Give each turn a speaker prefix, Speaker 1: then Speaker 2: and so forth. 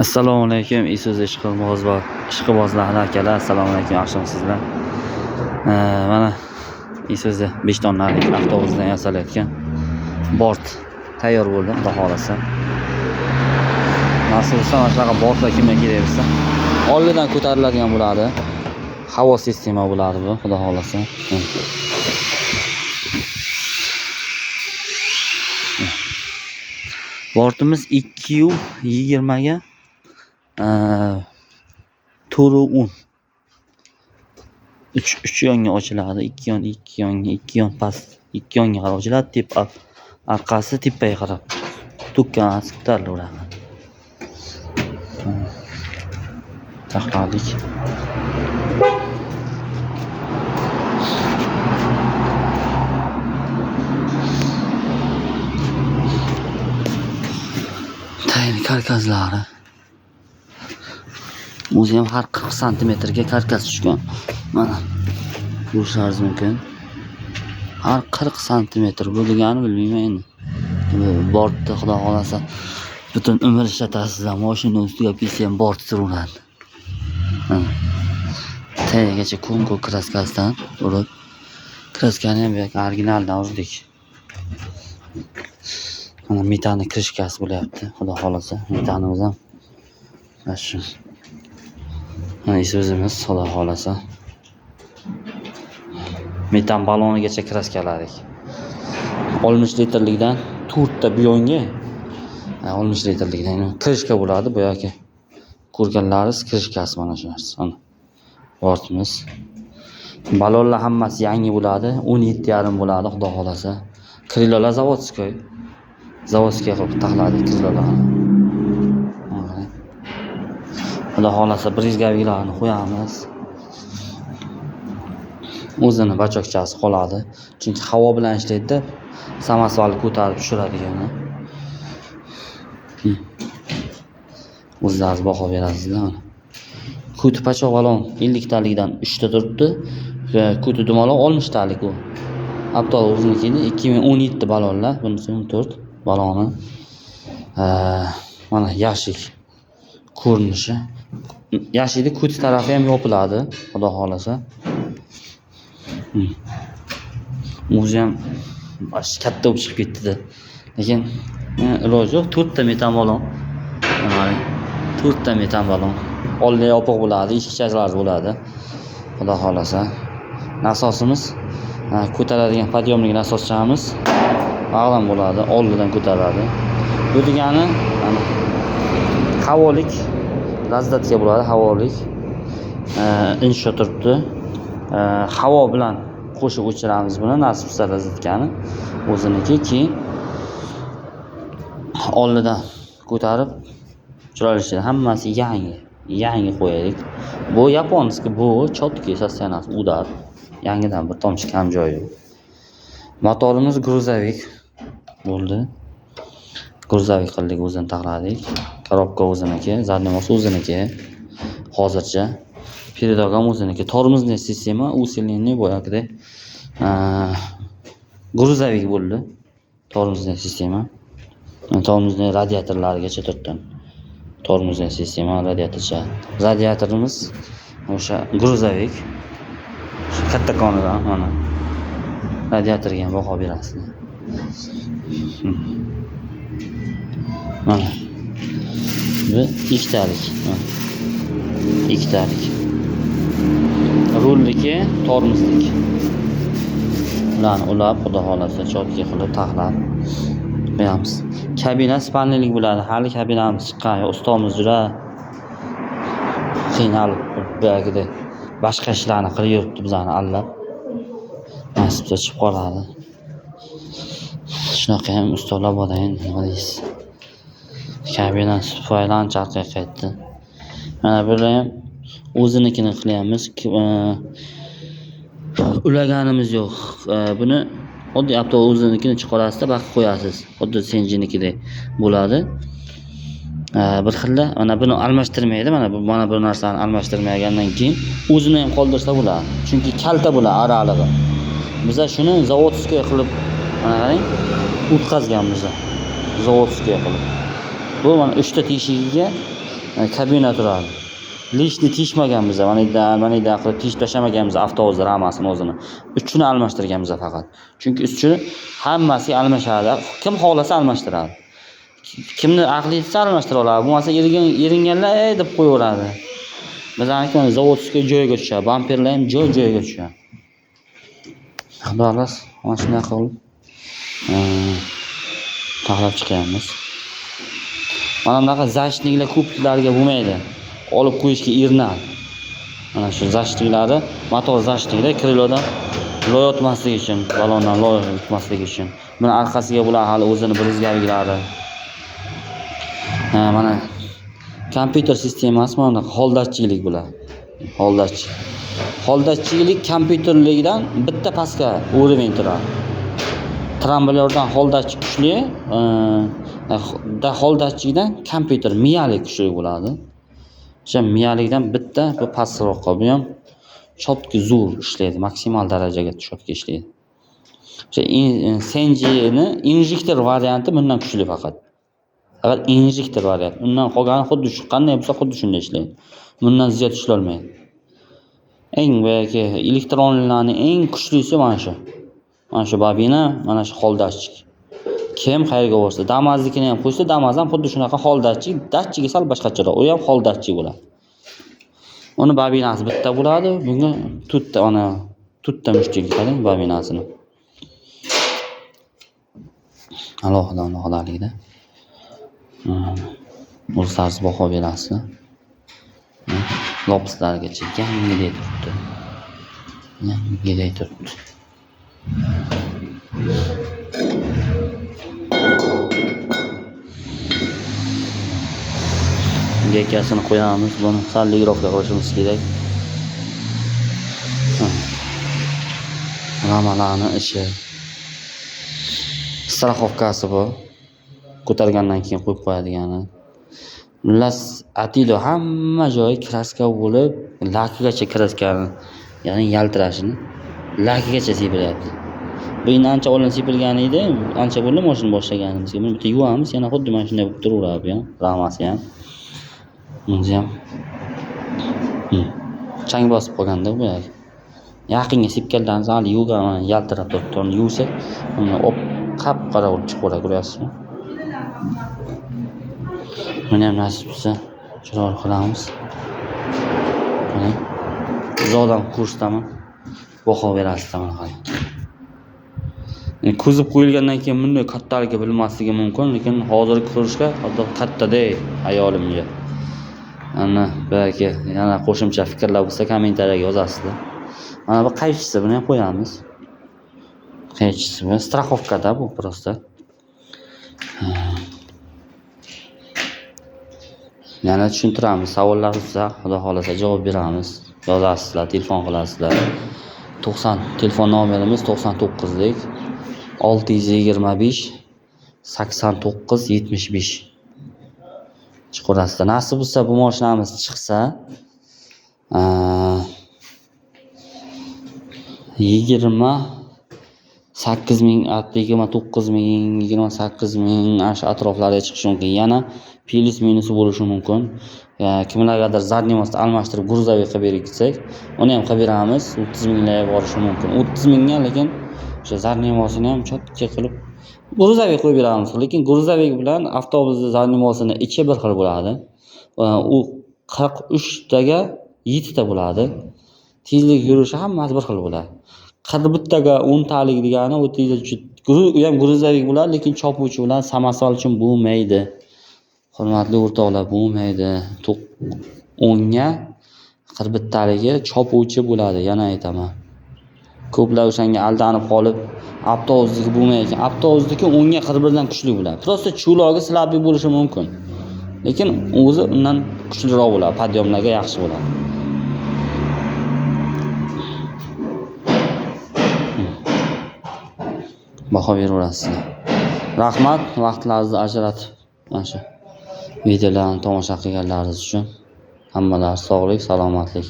Speaker 1: Assalomu alaykum, Isuzu ishqibozlar akalar, assalomu alaykum, yaxshimisizlar? Mana Isuzu 5 tonnalik avtobusdan yasalayotgan bort tayyor bo'ldi, xudo xolasa. Nasib etsa mana shunaqa bortlar kimga kerak bo'lsa, oldidan ko'tariladigan bo'ladi. Havo sistema bo'ladi bu, xudo xolasa. Bortimiz 220 ga 410. 3 yonga ochiladi, 2 yon past, 2 yonga qarab ochiladi, tip orqasi tepaga qarab. Tukkanasi ko'tariladi. Taxladik. Tayin karkazlari. O'zi ham har 40 cm ga karkas tushgan. Mana ko'rishingiz mumkin. Har 40 cm bu degani bilmayman endi. Bortda xudo xolasa butun umr ishlatasiz, mashina ustiga kelsa ham bort suriladi. Tayigacha kongo kraskasidan urib, kraskani ham originaldan urdik. Mana metanni krishkasi bo'lyapti, xudo xolasa. Metanimiz ham shu. Mana Isuzu'miz, xudo xolasa. Metan balonigacha kraskaladik. 60 litrlikdan 4 ta bu yonga 60 litrlikdan krishka bo'ladi, bu yoki ko'rganlaringiz krishkasi mana shu narsa. Mana bortimiz. Balonlar hammasi yangi bo'ladi, 17,5 bo'ladi, xudo xolasa. Krilolar zavodskiy qilib taxladik krilolarni. Xudo xolasa brizgavilarni qo'yamiz. O'zini bachokchasi qoladi, chunki havo bilan ishlaydi, samosvalni ko'tarib tushiradigani. O'zlaringiz baho berasizlar. Kuti pachoq balon 50 talikdan 3 ta turibdi. Kuti dumaloq 60 talik u. Avtobusnikida 2017 balonlar, bunisi 4 baloni. Mana yashik ko'rinishi. Yashikning kuti tarafi ham yopiladi, xudo xolasa. O'zi ham katta bo'lib chiqib ketdi-da. Lekin iloji yo'q, 4 ta metan balon. Mana 4 ta metan balon. Oldi yopiq bo'ladi, eshikchalar bo'ladi. Xudo xolasa. Nasosimiz ko'taradigan podyomlik nasoschamiz bag'lam bo'ladi, oldidan ko'taradi. Bu degani mana havolik razdatka bo'ladi, havolik. Insho turibdi. Havo bilan qo'shib o'chiramiz buni, nasib etsa razdatkani o'ziniki, keyin oldidan ko'tarib chiroyli hammasi yangi qo'yaylik. Bu yaponskiy, bu chotki sostenasi udar. Yangidan bir tomchi kam joyi yo'q. Motorimiz gruzavik bo'ldi. Gruzavik qildik, o'zini taxladik. Korobka o'ziniki, zadniy mos o'ziniki. Hozircha передок o'ziniki. Tormozniy sistema усиленный bo'yaqida gruzavik bo'ldi. Tormozniy sistema. Tormozniy radiatorlarigacha turibdi. Tormozniy sistema radiatorcha. Radiatorimiz o'sha gruzavik. Shu katta konidan mana radiatorga ham baho berasizlar. Mana bu ikkitalik. Ikkitalik. Rulliki, tormozlik. Ularni ulab, xudo xolasa chotki qilib taxlab qo'yamiz. Kabina spanellik bo'ladi. Hali kabinamiz chiqqan yo'q. Ustomiz juda qiynalib bo'lgida boshqa ishlarni qilib yuribdi bizani allab. Nasibda chiqib qoladi. Shunaqa ham ustalar bor endi, nima deysiz. Kabina foylan charqqa qaytdi. Mana bular ham o'zinikini qilyapmiz. Ulaganimiz yo'q. Buni oddiy avtobus o'zinikini chiqarasizda, baqib qo'yasiz. Xuddi senjinikidek bo'ladi. Bir xilla mana buni almashtirmaydi, mana bu narsani almashtirmagandan keyin o'zini ham qoldirsa bo'ladi. Chunki kalta bo'ladi aralig'i. Biz shuni zavodskiy qilib mana qarang, o'tkazganmiz. Zavodskiy qilib. Bu mana 3 ta teshigiga kabina turadi. Lishni tishmaganmiz, mana qilib tish tashlamaganmiz avtobuslar hammasini o'zini. Uchini almashtirganmiz faqat. Chunki uchi hammasiga almashadi. Kim xohlasa almashtiradi. Kimni aqli yetsa almashtira oladi. Bo'lmasa eringanlar deb qo'yaveradi. Bizaniki zavodskiy joyiga tushadi. Bamperlar ham joyiga tushadi. Xabarlar mana shunday qilib taxlab chiqamiz. Mana bunaqa zashniklar ko'plarga bo'lmaydi. Olib qo'yishga erinadi. Mana shu zashniklari, motor zashniklar krilodan loy o'tmasligi uchun, balondan loy o'tmasligi uchun. Buni orqasiga bular hali o'zini birizgaviklari. Mana kompyuter sistemasi mana holdachchilik bular. Holdachchilik kompyuterligidan bitta pastga o'rin turadi. Tramblyordan holdach kuchli, holdachchilikdan kompyuter miyalik kuchli bo'ladi. O'sha miyalikdan bitta bu pastroqqa, bu ham chotki zo'r ishlaydi, maksimal darajaga chotki ishlaydi. O'sha Senji'ni injektor varianti bundan kuchli faqat. Faqat injektor variant. Undan qolgani xuddi shu qanday bo'lsa xuddi shunday ishlaydi. Bundan ziyod ishlay olmaydi. Eng yoki elektronlarning eng kuchlisi mana shu. Mana shu bobina, mana shu holdachchik. Kim qayerga borsa, Damaznikini ham qo'ysa, Damaz ham xuddi shunaqa holdachchik, datchiga sal boshqacharoq. U ham holdachchik bo'ladi. Uni bobinasi bitta bo'ladi. Bunga to'rtta mushtik qiladi bobinasini. Alohida. O'zlariz baho berasizlar. Lobslargacha yangiday turibdi. Gekasini qo'yamiz, buni salligiroqda qo'yishimiz kerak. Ramalarni ishi. Страховкasi bu. Ko'targandan keyin qo'yib qo'yadigani. Mullas Atilo hamma joyi kraska bo'lib, lakigacha kraskani, ya'ni yaltirashini lakigacha sepilyapti. Bu endi ancha oldin sepilgan edi, ancha bo'ldi mashina boshlaganimizga. Buni bitta yuvamiz, yana xuddi mana shunday bo'lib turaveradi bu ham, ramasi ham. Bunisi ham chang bosib qolganda bu yoq. Yaqinga sepgandan so'ng yuvgan, yaltirab turibdi. Uni yuvsa, uni qap-qora bo'lib chiqib qoladi, ko'ryapsizmi? Buni ham nasib bo'lsa chiroyli qilamiz. Mana uzoqdan kursdaman. Baho berasizlar mana qarang. Ko'zib qo'yilgandan keyin bunday kattaligi bilmasligi mumkin, lekin hozirgi ko'rishga katta-da ayolimga. Ana balki yana qo'shimcha fikrlar bo'lsa kommentariyaga yozasizlar. Mana bu qaychisi, buni ham qo'yamiz. Qaychisi bu страховкада bu просто. Yana tushuntiramiz. Savollar bo'lsa, xudo xolasa javob beramiz. Yozasizlar, telefon qilasizlar. Telefon nomerimiz 99lik 625 89 75. Chiqarasizlar. Nasib bo'lsa bu mashinamiz chiqsa 28 ming, 29 ming, 28 ming ash atroflariga chiqishi mumkin. Yana plus minusi bo'lishi mumkin. Kimlargadir zadniy mostni almashtirib gruzaviy qilib bersak, uni ham qilib beramiz. 30 minglarga borishi mumkin. 30 mingga, lekin o'sha zadniy mostini ham chotki qilib gruzaviy qo'yib beramiz. Lekin gruzaviy bilan avtobusning zadniy mostini ichi bir xil bo'ladi. U 43 taga 7 ta bo'ladi. Tezlik yurishi hammasi bir xil bo'ladi. 41 taga 10 talik degani u ham gruzaviy bo'ladi, lekin chopuvchi bilan samasval uchun bo'lmaydi. Hurmatli o'rtoqlar, bo'lmaydi. 10 ga 41 taligi chopuvchi bo'ladi, yana aytaman. Ko'plar o'shanga aldanib qolib, avtobusniki bo'lmaydi. Avtobusniki 10 ga 41 dan kuchli bo'ladi. Prosta chulogi slablik bo'lishi mumkin. Lekin o'zi undan kuchliroq bo'ladi, podyomlarga yaxshi bo'ladi. Baho beraverasizlar. Rahmat, vaqtlaringizni ajratib mana shu videolarni tomosha qilganlaringiz uchun. Hammalari sog'lik, salomatlik.